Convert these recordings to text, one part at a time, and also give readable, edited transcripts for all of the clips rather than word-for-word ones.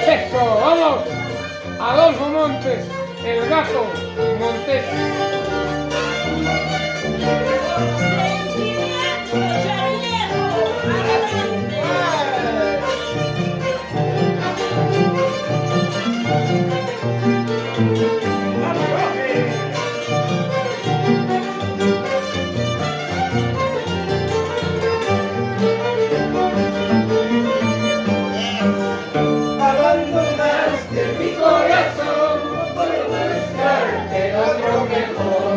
Eso, vamos. Adolfo Montes, el gato Montes. Abandonaste mi corazón por buscarte otro mejor.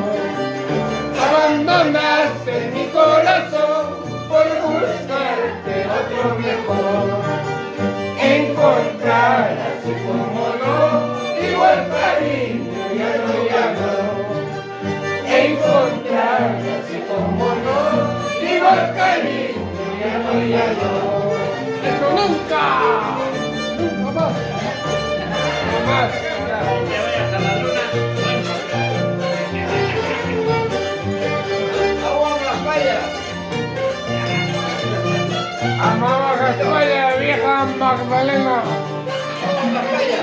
Abandonaste mi corazón por buscarte otro mejor. Encontrar así como no, igual cariño ya no. Encontrar así como no, igual cariño ya no. ¡Eso nunca! ¡Nunca más! ¡Jamás! Que vayas a la luna. Agua a la falla. Amamos a España, vieja Magdalena. Agua a la falla.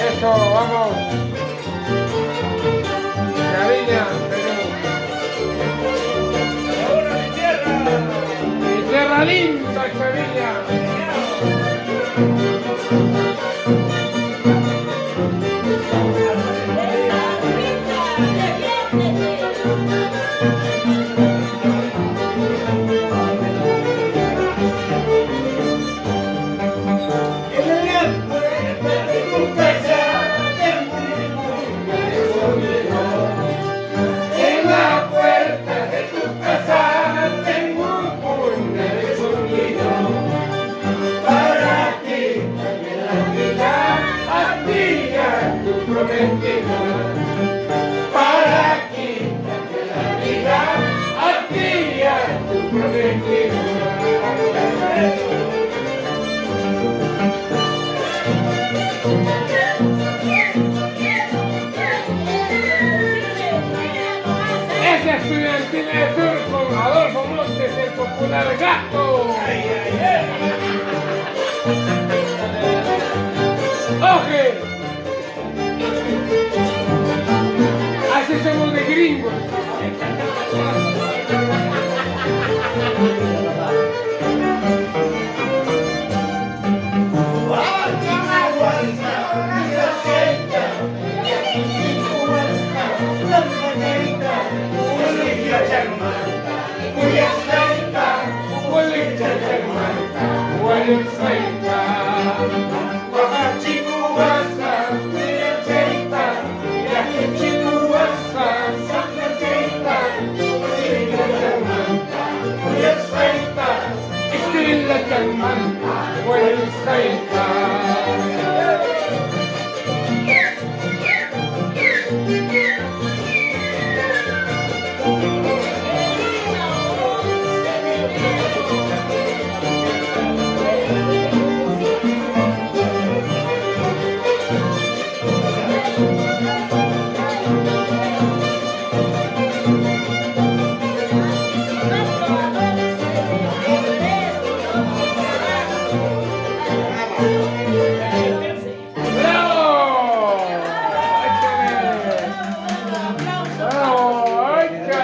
Eso, vamos. Sevilla, Ahora mi tierra. mi tierra linda, Sevilla. Para quitarte la vida a ti y a Ese estudiantil de sur con Adolfo Montes, el popular gato. ¡Oje! Así somos de gringos.